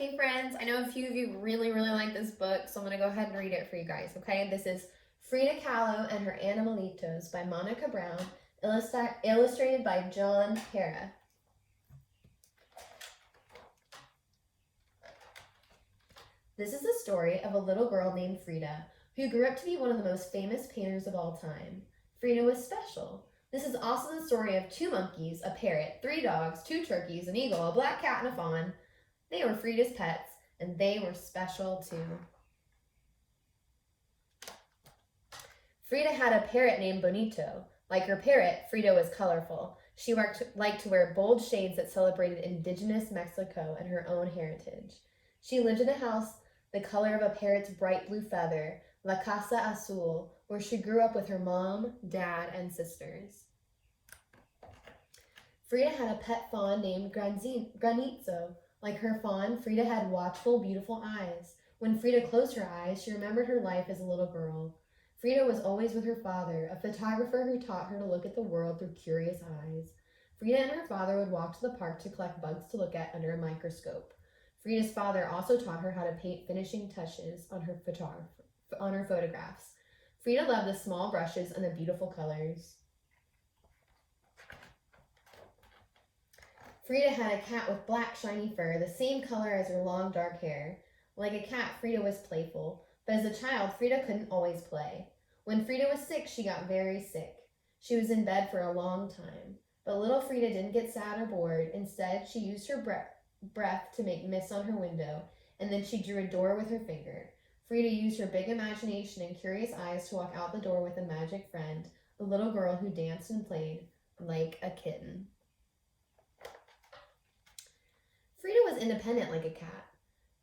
Hey friends, I know a few of you really like this book, so I'm going to go ahead and read it for you guys, okay? This is Frida Kahlo and Her Animalitos by Monica Brown, illustrated by John Parra. This is the story of a little girl named Frida, who grew up to be one of the most famous painters of all time. Frida was special. This is also the story of 2 monkeys, a parrot, 3 dogs, 2 turkeys, an eagle, a black cat, and a fawn. They were Frida's pets, and they were special too. Frida had a parrot named Bonito. Like her parrot, Frida was colorful. She liked to wear bold shades that celebrated indigenous Mexico and her own heritage. She lived in a house the color of a parrot's bright blue feather, La Casa Azul, where she grew up with her mom, dad, and sisters. Frida had a pet fawn named Granizzo. Like her fawn, Frida had watchful, beautiful eyes. When Frida closed her eyes, she remembered her life as a little girl. Frida was always with her father, a photographer who taught her to look at the world through curious eyes. Frida and her father would walk to the park to collect bugs to look at under a microscope. Frida's father also taught her how to paint finishing touches on her photographs. Frida loved the small brushes and the beautiful colors. Frida had a cat with black, shiny fur, the same color as her long, dark hair. Like a cat, Frida was playful, but as a child, Frida couldn't always play. When Frida was sick, she got very sick. She was in bed for a long time. But little Frida didn't get sad or bored. Instead, she used her breath to make mist on her window, and then she drew a door with her finger. Frida used her big imagination and curious eyes to walk out the door with a magic friend, a little girl who danced and played like a kitten. Frida was independent like a cat.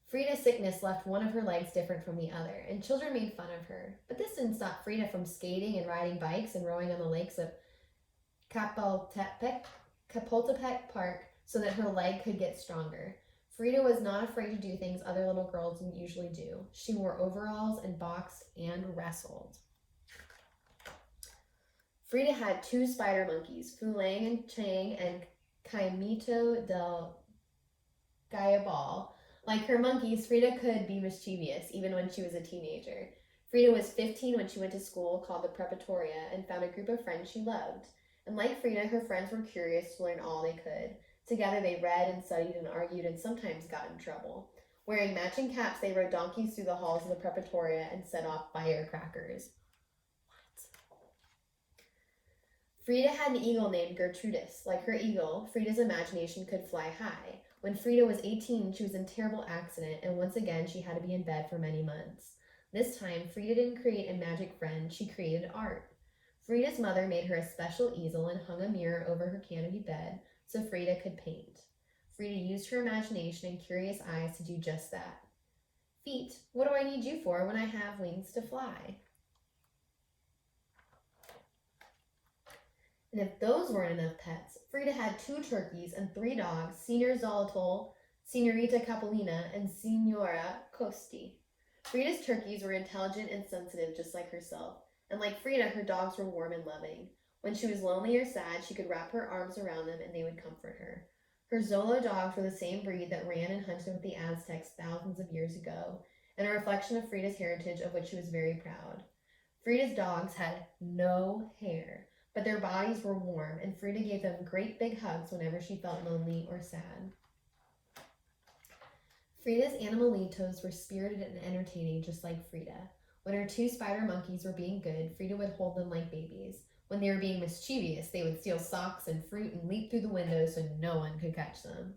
Frida's sickness left one of her legs different from the other, and children made fun of her. But this didn't stop Frida from skating and riding bikes and rowing on the lakes of Chapultepec Park so that her leg could get stronger. Frida was not afraid to do things other little girls usually do. She wore overalls and boxed and wrestled. Frida had 2 spider monkeys, Fulang and Chang and Caimito del Gayabal. Like her monkeys, Frida could be mischievous even when she was a teenager. Frida was 15 when she went to school called the Preparatoria and found a group of friends she loved. And like Frida, her friends were curious to learn all they could. Together they read and studied and argued and sometimes got in trouble. Wearing matching caps, they rode donkeys through the halls of the Preparatoria and set off firecrackers. Frida had an eagle named Gertrudis. Like her eagle, Frida's imagination could fly high. When Frida was 18, she was in a terrible accident, and once again she had to be in bed for many months. This time, Frida didn't create a magic friend, she created art. Frida's mother made her a special easel and hung a mirror over her canopy bed so Frida could paint. Frida used her imagination and curious eyes to do just that. Feet, what do I need you for when I have wings to fly? And if those weren't enough pets, Frida had 2 turkeys and 3 dogs, Senior Zolotol, Senorita Capolina, and Signora Costi. Frida's turkeys were intelligent and sensitive just like herself, and like Frida, her dogs were warm and loving. When she was lonely or sad, she could wrap her arms around them and they would comfort her. Her Zolo dogs were the same breed that ran and hunted with the Aztecs thousands of years ago, and a reflection of Frida's heritage of which she was very proud. Frida's dogs had no hair, but their bodies were warm, and Frida gave them great big hugs whenever she felt lonely or sad. Frida's Animalitos were spirited and entertaining just like Frida. When her 2 spider monkeys were being good, Frida would hold them like babies. When they were being mischievous, they would steal socks and fruit and leap through the windows so no one could catch them.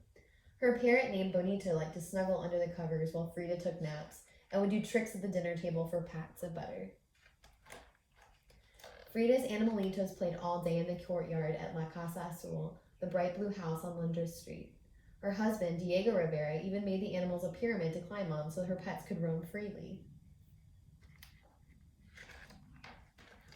Her parrot named Bonita liked to snuggle under the covers while Frida took naps and would do tricks at the dinner table for pats of butter. Frida's Animalitos played all day in the courtyard at La Casa Azul, the bright blue house on Londres Street. Her husband, Diego Rivera, even made the animals a pyramid to climb on so her pets could roam freely.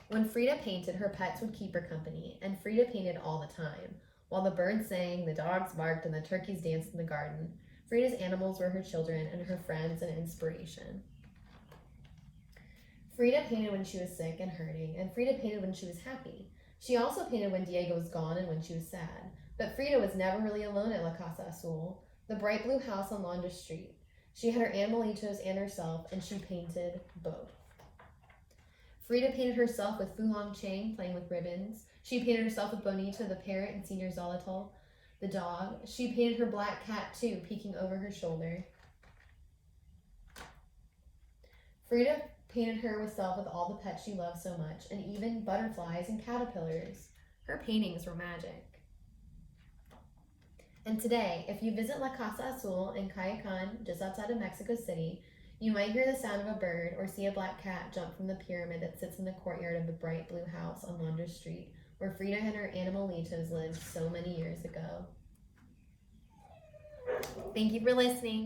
When Frida painted, her pets would keep her company, and Frida painted all the time. While the birds sang, the dogs barked, and the turkeys danced in the garden, Frida's animals were her children and her friends and inspiration. Frida painted when she was sick and hurting, and Frida painted when she was happy. She also painted when Diego was gone and when she was sad. But Frida was never really alone at La Casa Azul. the bright blue house on Laundry Street. She had her Animalitos and herself, and she painted both. Frida painted herself with Fu Hong Chang playing with ribbons. She painted herself with Bonito the parrot and Senior Zolotl the dog. She painted her black cat too, peeking over her shoulder. Frida painted herself with all the pets she loved so much, and even butterflies and caterpillars. Her paintings were magic. And today, if you visit La Casa Azul in Cayacan, just outside of Mexico City, you might hear the sound of a bird or see a black cat jump from the pyramid that sits in the courtyard of the bright blue house on Laundry Street, where Frida and her Animalitos lived so many years ago. Thank you for listening.